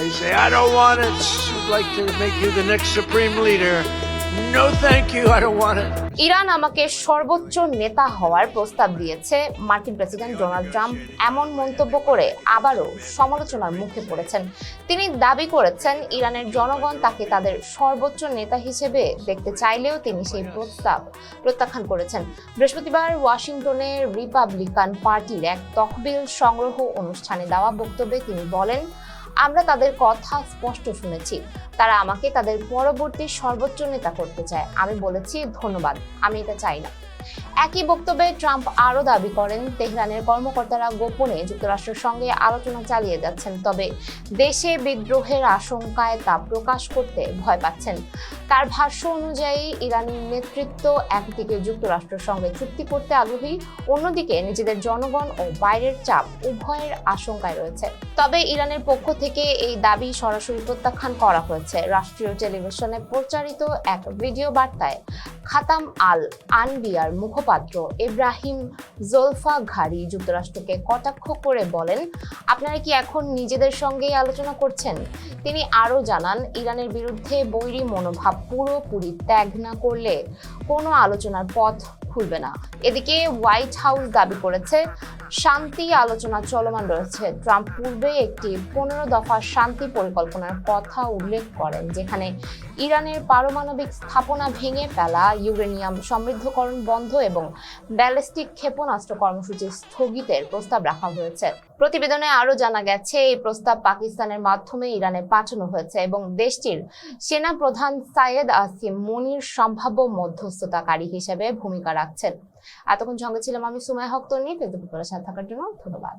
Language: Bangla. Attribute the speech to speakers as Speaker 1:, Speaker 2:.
Speaker 1: They say, I don't want it. I'd like to make you the next supreme leader. No, thank you. I don't want it.
Speaker 2: Iran আমাকে সর্বোচ্চ নেতা হওয়ার প্রস্তাব দিয়েছে। মার্কিন প্রেসিডেন্ট ডোনাল্ড ট্রাম্প এমন মন্তব্য করে আবারও সমালোচনার মুখে পড়েছেন। তিনি দাবি করেছেন ইরানের জনগণ তাকে তাদের সর্বোচ্চ নেতা হিসেবে দেখতে চাইলেও তিনি সেই প্রস্তাব প্রত্যাখ্যান করেছেন। বৃহস্পতিবার ওয়াশিংটনে রিপাবলিকান পার্টির এক তহবিল সংগ্রহ অনুষ্ঠানে দেওয়া বক্তব্যে তিনি বলেন, আমরা তাদের কথা স্পষ্ট শুনেছি। তারা আমাকে তাদের পরবর্তী সর্বোচ্চ নেতা করতে চায়। আমি বলেছি ধন্যবাদ, আমি এটা চাই না। একই বক্তব্যে ট্রাম্প আরও দাবি করেন তেহরানের কর্মকর্তারা গোপনে যুক্তরাষ্ট্রের সঙ্গে আলোচনা চালিয়ে যাচ্ছেন, তবে দেশে বিদ্রোহের আশঙ্কায় তা প্রকাশ করতে ভয় পাচ্ছেন। তার ভাষ্য অনুযায়ী ইরানি নেতৃত্ব একদিকে যুক্তরাষ্ট্রের সঙ্গে চুক্তি করতে আগ্রহী, অন্যদিকে নিজেদের জনগণ ও বাইরের চাপ উভয়ের আশঙ্কায় রয়েছে। তবে ইরানের পক্ষ থেকে এই দাবি সরাসরি প্রত্যাখ্যান করা হয়েছে। রাষ্ট্রীয় টেলিভিশনে প্রচারিত এক ভিডিও বার্তায় খাতাম আল আনবিয়ার মুখপাত্র ইব্রাহিম জোলফাঘারি যুক্তরাষ্ট্রকে কটাক্ষ করে বলেন, আপনারা কি এখন নিজেদের সঙ্গেই আলোচনা করছেন? তিনি আরও জানান, ইরানের বিরুদ্ধে বৈরী মনোভাব পুরোপুরি ত্যাগ না করলে কোনো আলোচনার পথ খুলবে না। এদিকে হোয়াইট হাউস দাবি করেছে শান্তি আলোচনা চলমান রয়েছে। ট্রাম্প পূর্বে একটি 15 দফা শান্তি পরিকল্পনার কথা উল্লেখ করেন, যেখানে ইরানের পারমাণবিক স্থাপনা ভেঙে ফেলা, ইউরেনিয়াম সমৃদ্ধকরণ বন্ধ এবং ব্যালিস্টিক ক্ষেপণাস্ত্র কর্মসূচি স্থগিতের প্রস্তাব রাখা হয়েছে। প্রতিবেদনে আরও জানা গেছে, এই প্রস্তাব পাকিস্তানের মাধ্যমে ইরানে পাঠানো হয়েছে এবং দেশটির সেনা প্রধান সাইয়েদ আসিম মনির সম্ভাব্য মধ্যস্থতাকারী হিসেবে ভূমিকা রাখছেন। এতক্ষণ সঙ্গে ছিলাম আমি সুমাইয়া হক তন্নি। ফেসবুকে সাথে থাকার জন্য ধন্যবাদ।